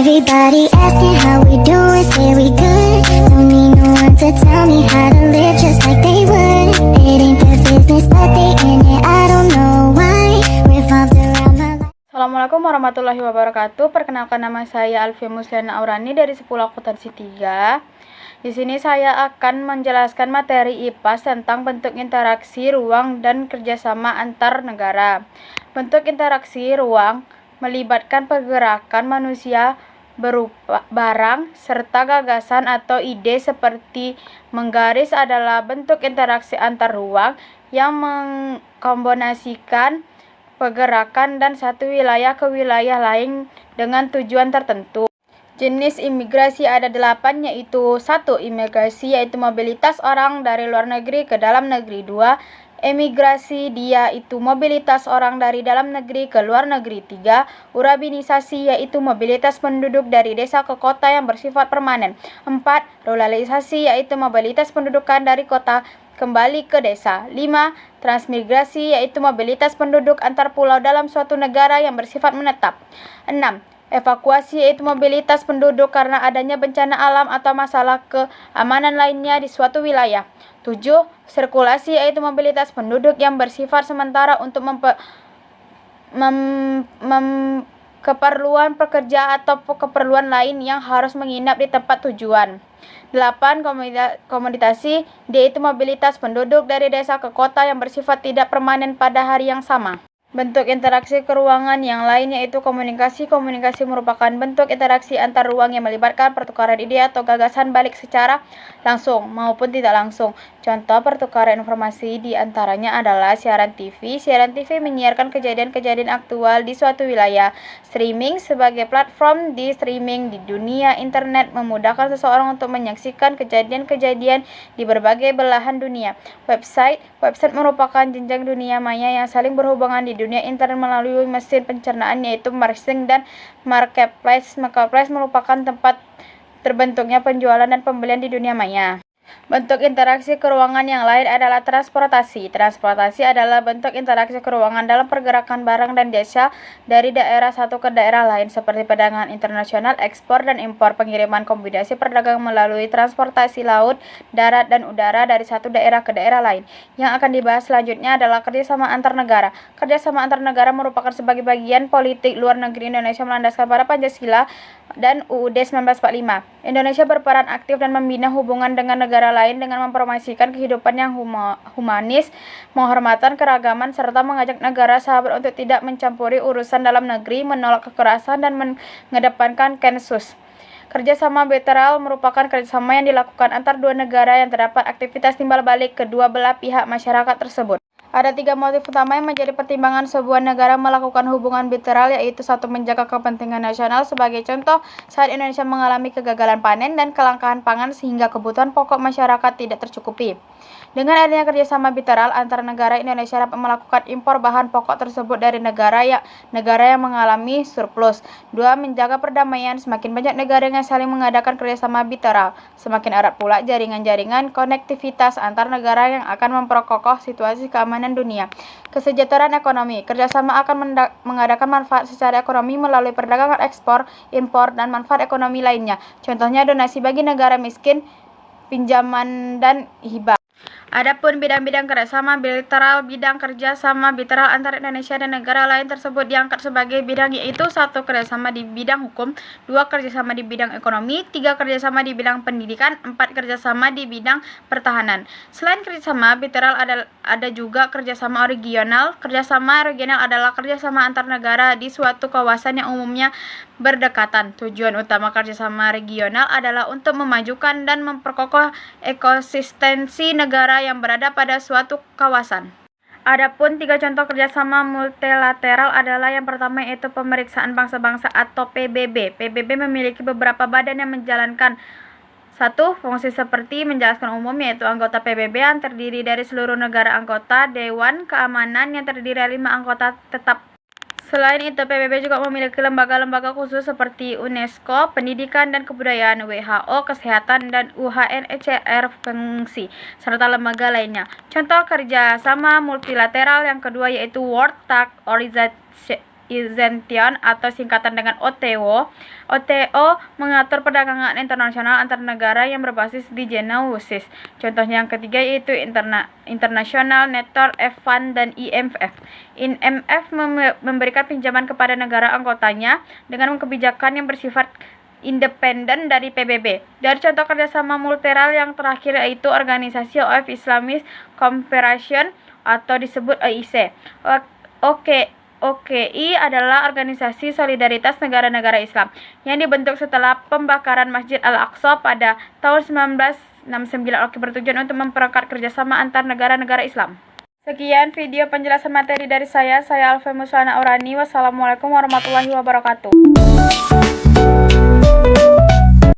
Everybody asking how we doing, say we good. Don't need no one to tell me how to live just like they would. It ain't their business, but they in it, I don't know why. Revolved around my life. Assalamualaikum warahmatullahi wabarakatuh. Perkenalkan, nama saya Alfia Musliana Aurani dari 10 akuntansi 3. Di sini saya akan menjelaskan materi IPAS tentang bentuk interaksi ruang dan kerjasama antar negara. Bentuk interaksi ruang melibatkan pergerakan manusia berupa barang serta gagasan atau ide. Seperti menggaris adalah bentuk interaksi antar ruang yang mengkombinasikan pergerakan dan satu wilayah ke wilayah lain dengan tujuan tertentu. Jenis imigrasi ada 8, yaitu 1. Imigrasi, yaitu mobilitas orang dari luar negeri ke dalam negeri. 2. Emigrasi, dia itu mobilitas orang dari dalam negeri ke luar negeri. 3. Urbanisasi, yaitu mobilitas penduduk dari desa ke kota yang bersifat permanen. 4. Ruralisasi, yaitu mobilitas pendudukan dari kota kembali ke desa. 5. Transmigrasi, yaitu mobilitas penduduk antar pulau dalam suatu negara yang bersifat menetap. 6. Evakuasi, yaitu mobilitas penduduk karena adanya bencana alam atau masalah keamanan lainnya di suatu wilayah. 7. Sirkulasi, yaitu mobilitas penduduk yang bersifat sementara untuk keperluan pekerja atau keperluan lain yang harus menginap di tempat tujuan. 8. Komoditasi, yaitu mobilitas penduduk dari desa ke kota yang bersifat tidak permanen pada hari yang sama. Bentuk interaksi keruangan yang lain, yaitu komunikasi. Komunikasi merupakan bentuk interaksi antar ruang yang melibatkan pertukaran ide atau gagasan balik secara langsung maupun tidak langsung. Contoh pertukaran informasi di antaranya adalah siaran TV. Siaran TV menyiarkan kejadian-kejadian aktual di suatu wilayah. Streaming sebagai platform di streaming di dunia internet memudahkan seseorang untuk menyaksikan kejadian-kejadian di berbagai belahan dunia. Website merupakan jenjang dunia maya yang saling berhubungan di dunia internet melalui mesin pencernaan, yaitu marketing dan marketplace. Marketplace merupakan tempat terbentuknya penjualan dan pembelian di dunia maya. Bentuk interaksi keruangan yang lain adalah transportasi. Transportasi adalah bentuk interaksi keruangan dalam pergerakan barang dan jasa dari daerah satu ke daerah lain, seperti perdagangan internasional, ekspor dan impor, pengiriman, kombinasi perdagangan melalui transportasi laut, darat, dan udara dari satu daerah ke daerah lain. Yang akan dibahas selanjutnya adalah kerjasama antar negara. Kerjasama antar negara merupakan sebagai bagian politik luar negeri Indonesia melandaskan pada Pancasila dan UUD 1945. Indonesia berperan aktif dan membina hubungan dengan negara lain dengan mempromosikan kehidupan yang humanis, menghormati keragaman, serta mengajak negara sahabat untuk tidak mencampuri urusan dalam negeri, menolak kekerasan, dan mengedepankan konsensus. Kerjasama bilateral merupakan kerjasama yang dilakukan antar dua negara yang terdapat aktivitas timbal balik kedua belah pihak masyarakat tersebut. Ada 3 motif utama yang menjadi pertimbangan sebuah negara melakukan hubungan bilateral, yaitu 1. Menjaga kepentingan nasional. Sebagai contoh, saat Indonesia mengalami kegagalan panen dan kelangkaan pangan sehingga kebutuhan pokok masyarakat tidak tercukupi. Dengan adanya kerjasama bilateral antar negara, Indonesia dapat melakukan impor bahan pokok tersebut dari negara yang mengalami surplus. 2. Menjaga perdamaian. Semakin banyak negara yang saling mengadakan kerjasama bilateral, semakin erat pula jaringan-jaringan konektivitas antar negara yang akan memperkokoh situasi keamanan dunia. Kesejahteraan ekonomi. Kerjasama akan mengadakan manfaat secara ekonomi melalui perdagangan ekspor, impor, dan manfaat ekonomi lainnya. Contohnya donasi bagi negara miskin, pinjaman, dan hibah. Adapun bidang-bidang kerjasama bilateral, bidang kerjasama bilateral antara Indonesia dan negara lain tersebut diangkat sebagai bidang, yaitu 1. Kerjasama di bidang hukum, 2. Kerjasama di bidang ekonomi, 3. Kerjasama di bidang pendidikan, 4. Kerjasama di bidang pertahanan. Selain kerjasama bilateral ada juga kerjasama regional. Kerjasama regional adalah kerjasama antar negara di suatu kawasan yang umumnya berdekatan. Tujuan utama kerjasama regional adalah untuk memajukan dan memperkokoh ekosistensi negara yang berada pada suatu kawasan. Adapun 3 contoh kerjasama multilateral adalah yang pertama, yaitu Pemeriksaan Bangsa-Bangsa atau PBB. PBB memiliki beberapa badan yang menjalankan 1. Fungsi seperti menjelaskan umum, yaitu anggota PBB yang terdiri dari seluruh negara anggota, Dewan Keamanan yang terdiri dari 5 anggota tetap. Selain itu, PBB juga memiliki lembaga-lembaga khusus seperti UNESCO, Pendidikan dan Kebudayaan, WHO, Kesehatan, dan UNHCR fungsi, serta lembaga lainnya. Contoh kerjasama multilateral yang kedua yaitu World Trade Organization atau singkatan dengan OTO. OTO mengatur perdagangan internasional antar negara yang berbasis di zona khusus. Contohnya yang ketiga yaitu International Network Fund dan IMF. IMF memberikan pinjaman kepada negara anggotanya dengan kebijakan yang bersifat independen dari PBB. Dari contoh kerjasama multilateral yang terakhir yaitu Organisasi of Islamic Cooperation atau disebut OIC. OKI adalah organisasi solidaritas negara-negara Islam yang dibentuk setelah pembakaran Masjid Al-Aqsa pada tahun 1969 bertujuan untuk mempererat kerjasama antar negara-negara Islam. Sekian video penjelasan materi dari saya Alfa Muswana Aurani. Wassalamualaikum warahmatullahi wabarakatuh.